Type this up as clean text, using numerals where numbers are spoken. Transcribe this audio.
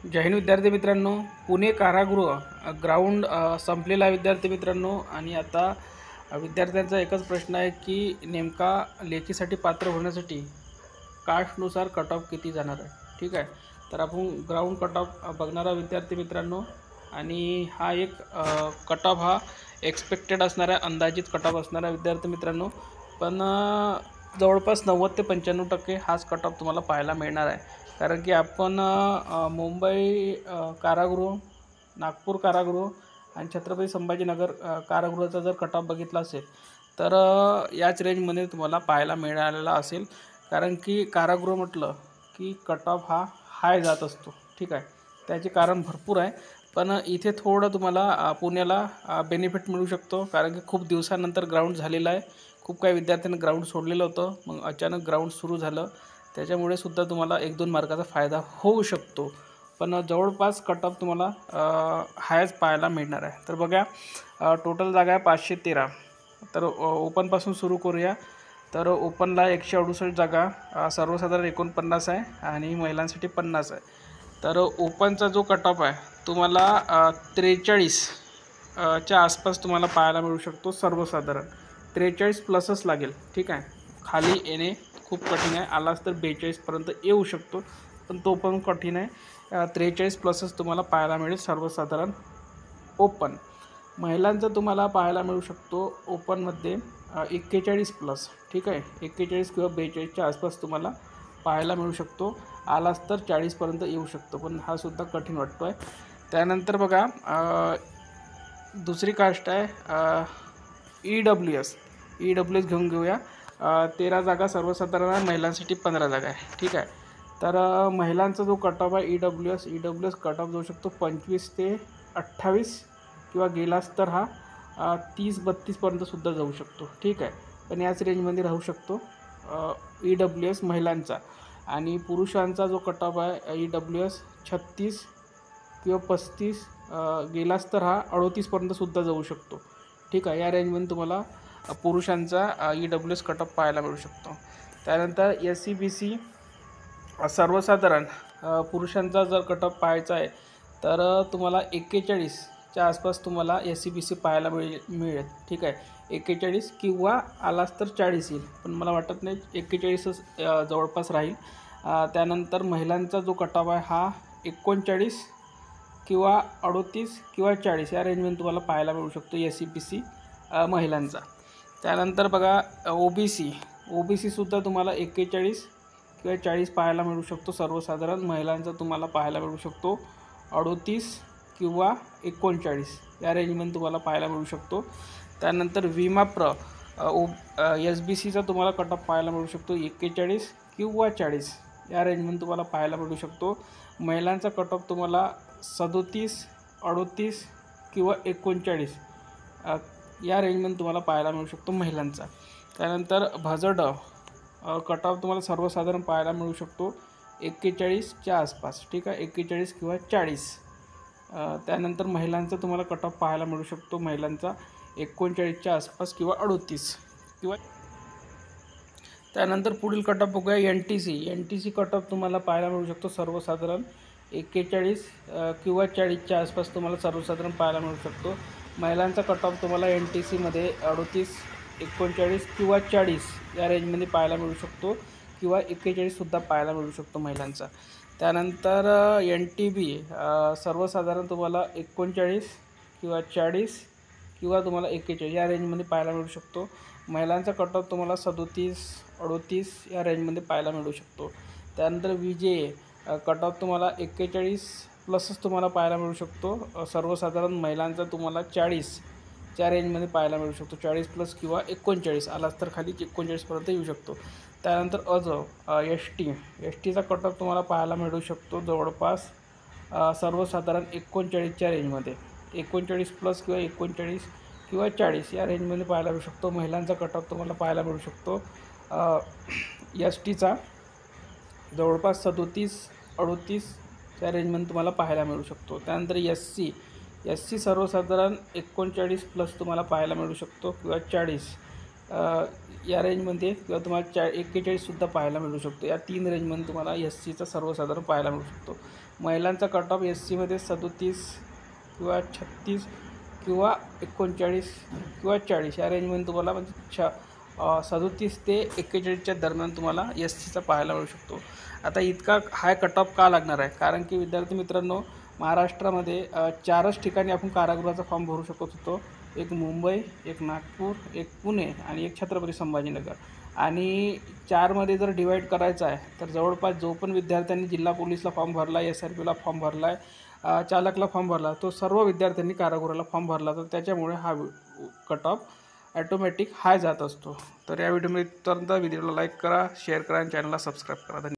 जय हिंद विद्यार्थी मित्रांनो, पुणे कारागृह ग्राउंड संपलेला आहे विद्यार्थी मित्रांनो. आणि आता विद्यार्थ्यांचा एकच प्रश्न आहे की नेमका लेखीसाठी पात्र होण्यासाठी कास्टनुसार कट ऑफ किती जाणार आहे. ठीक आहे, तर आपण ग्राउंड कट ऑफ बघणारा विद्यार्थी मित्रांनो. आणि हा एक कट ऑफ हा एक्सपेक्टेड असणारा अंदाजित कट ऑफ असणारा विद्यार्थी मित्रांनो. पण जवळपास 90 ते 95% हाच कट ऑफ तुम्हाला पाहायला मिळणार आहे. कारण की आपण मुंबई कारागृह, नागपूर कारागृह आणि छत्रपती संभाजीनगर कारागृहाचा जर कट ऑफ बघितला असेल तर याच रेंजमध्ये तुम्हाला पाहायला मिळालेला असेल. कारण की कारागृह म्हटलं की कट ऑफ हा हाय जात असतो. ठीक आहे, त्याचे कारण भरपूर आहे. पण इथे थोडं तुम्हाला पुण्याला बेनिफिट मिळू शकतो. कारण की खूप दिवसानंतर ग्राउंड झालेलं आहे. खूप काही विद्यार्थ्यांनी ग्राउंड सोडलेलं होतं, मग अचानक ग्राउंड सुरू झालं, त्याच्यामुळे सुद्धा तुम्हाला 1-2 मार्काचा फायदा होऊ शकतो. पण जवळपास कट ऑफ तुम्हाला हायच पाहायला मिळणार आहे. तर बघा, टोटल जागा आहे 513. तर ओपनपासून सुरू करूया. तर ओपनला 168 जागा, सर्वसाधारण 49 आहे आणि महिलांसाठी 50 आहे. तर ओपनचा जो कट ऑफ आहे तुम्हाला 43 च्या आसपास तुम्हाला पाहायला मिळू शकतो. सर्वसाधारण 43 प्लसच लागेल. ठीक आहे, खाली येणे खूप कठीण आहे. आलाच तर 42पर्यंत येऊ शकतो, पण तो पण कठीण आहे. 43 प्लसच तुम्हाला पाहायला मिळेल सर्वसाधारण ओपन. महिलांचं तुम्हाला पाहायला मिळू शकतो ओपनमध्ये 41 प्लस. ठीक आहे, 41 किंवा 42च्या आसपास तुम्हाला पाहायला मिळू शकतो. आलाच तर 40पर्यंत येऊ शकतो, पण हा सुद्धा कठीण वाटतो आहे. त्यानंतर बघा, दुसरी कास्ट आहे EWS घेऊन घेऊया. 13 जागा सर्वसाधारण आहे, महिलांसाठी 15 जागा आहे. ठीक आहे, तर महिलांचा जो कट ऑफ आहे EWS कट ऑफ जाऊ शकतो 25 ते 28 किंवा गेलाच तर हा 30-32पर्यंत सुद्धा जाऊ शकतो. ठीक आहे, पण याच रेंजमध्ये राहू शकतो EWS महिलांचा. आणि पुरुषांचा जो कट ऑफ आहे EWS 36 किंवा 35, गेलाच तर हा 38पर्यंत सुद्धा जाऊ शकतो. ठीक आहे, या रेंजमध्ये तुम्हाला पुरुषांचा EWS कट ऑफ पाहायला मिळू शकतो. त्यानंतर SCBC सर्वसाधारण पुरुषांचा जर कट ऑफ पाहायचा आहे तर तुम्हाला 41च्या आसपास तुम्हाला SCBC पाहायला मिळेल. ठीक आहे, 41 किंवा आलाच तर 40 येईल, पण मला वाटत नाही 41च जवळपास राहील. त्यानंतर महिलांचा जो कट ऑफ आहे हा 39 किंवा 38 किंवा 40 या रेंजमध्ये तुम्हाला पाहायला मिळू शकतो SCBC महिलांचा. त्यानंतर बघा, OBC सुद्धा तुम्हाला 41 किंवा 40 पाहायला मिळू शकतो. सर्वसाधारण महिलांचा तुम्हाला पाहायला मिळू शकतो 38 किंवा 39 या रेंजमध्ये तुम्हाला पाहायला मिळू शकतो. त्यानंतर विमाप्र SBCचा तुम्हाला कट ऑफ पाहायला मिळू शकतो 41 किंवा 40 या रेंजमध्ये तुम्हाला पाहायला मिळू शकतो. महिलांचा कट ऑफ तुम्हाला 37, 38 किंवा 39 या रेंजमध्ये तुम्हाला पाहायला मिळू शकतो महिलांचा. त्यानंतर भजड कट ऑफ तुम्हाला सर्वसाधारण पाहायला मिळू शकतो 41च्या आसपास. ठीक आहे, 41 किंवा 40. त्यानंतर महिलांचा तुम्हाला कट ऑफ पाहायला मिळू शकतो महिलांचा 39च्या आसपास किंवा 38 किंवा. त्यानंतर पुढील कट ऑफ बघूया NTC कट ऑफ तुम्हाला पाहायला मिळू शकतो सर्वसाधारण 41 किंवा 40च्या आसपास तुम्हाला सर्वसाधारण पाहायला मिळू शकतो. महिलांचा कट ऑफ तुम्हाला NTCमध्ये 38, 39 किंवा 40 या रेंजमध्ये पाहायला मिळू शकतो किंवा 41सुद्धा पाहायला मिळू शकतो महिलांचा. त्यानंतर NTB सर्वसाधारण तुम्हाला 39 किंवा 40 किंवा तुम्हाला 41 या रेंजमध्ये पाहायला मिळू शकतो. महिलांचा कट ऑफ तुम्हाला 37, 38 या रेंजमध्ये पाहायला मिळू शकतो. त्यानंतर VJA कट ऑफ तुम्हाला 41 प्लसच तुम्हाला पाहायला मिळू शकतो. सर्वसाधारण महिलांचा तुम्हाला 40च्या रेंजमध्ये पाहायला मिळू शकतो. 40 प्लस किंवा 39 आलाच तर खाली 39पर्यंत येऊ शकतो. त्यानंतर STचा कट ऑफ तुम्हाला पाहायला मिळू शकतो जवळपास सर्वसाधारण 39च्या रेंजमध्ये. 39 प्लस किंवा 39 किंवा 40 या रेंजमध्ये पाहायला मिळू शकतो. महिलांचा कट ऑफ तुम्हाला पाहायला मिळू शकतो STचा जवळपास 37, 38 या रेंजमध्ये तुम्हाला पाहायला मिळू शकतो. त्यानंतर SC सर्वसाधारण 39 प्लस तुम्हाला पाहायला मिळू शकतो किंवा 40 या रेंजमध्ये किंवा तुम्हाला 41सुद्धा पाहायला मिळू शकतो. या 3 रेंजमध्ये तुम्हाला एस सीचा सर्वसाधारण पाहायला मिळू शकतो. महिलांचा कट ऑफ एस सीमध्ये 37 किंवा 36 किंवा 39 किंवा 40 या रेंजमध्ये तुम्हाला म्हणजे 37 ते 41च्या दरम्यान तुम्हाला एस सीचा पाहायला मिळू शकतो. आता इतका हाय कट ऑफ का लागणार आहे? कारण की विद्यार्थी मित्रांनो, महाराष्ट्रामध्ये 4च ठिकाणी आपण कारागृहाचा फॉर्म भरू शकत होतो. एक मुंबई, एक नागपूर, एक पुणे आणि एक छत्रपती संभाजीनगर. आणि 4मध्ये जर डिवाईड करायचं आहे तर जवळपास जो पण विद्यार्थ्यांनी जिल्हा पोलीसला फॉर्म भरला आहे, SRPला फॉर्म भरला आहे, चालकला फॉर्म भरला, तो सर्व विद्यार्थ्यांनी कारागृहाला फॉर्म भरला. तर त्याच्यामुळे हा कट ऑफ ॲटोमॅटिक हाय जात असतो. तर या व्हिडिओमध्ये व्हिडिओला लाईक करा, शेअर करा आणि चॅनलला सबस्क्राईब करा. धन्यवाद.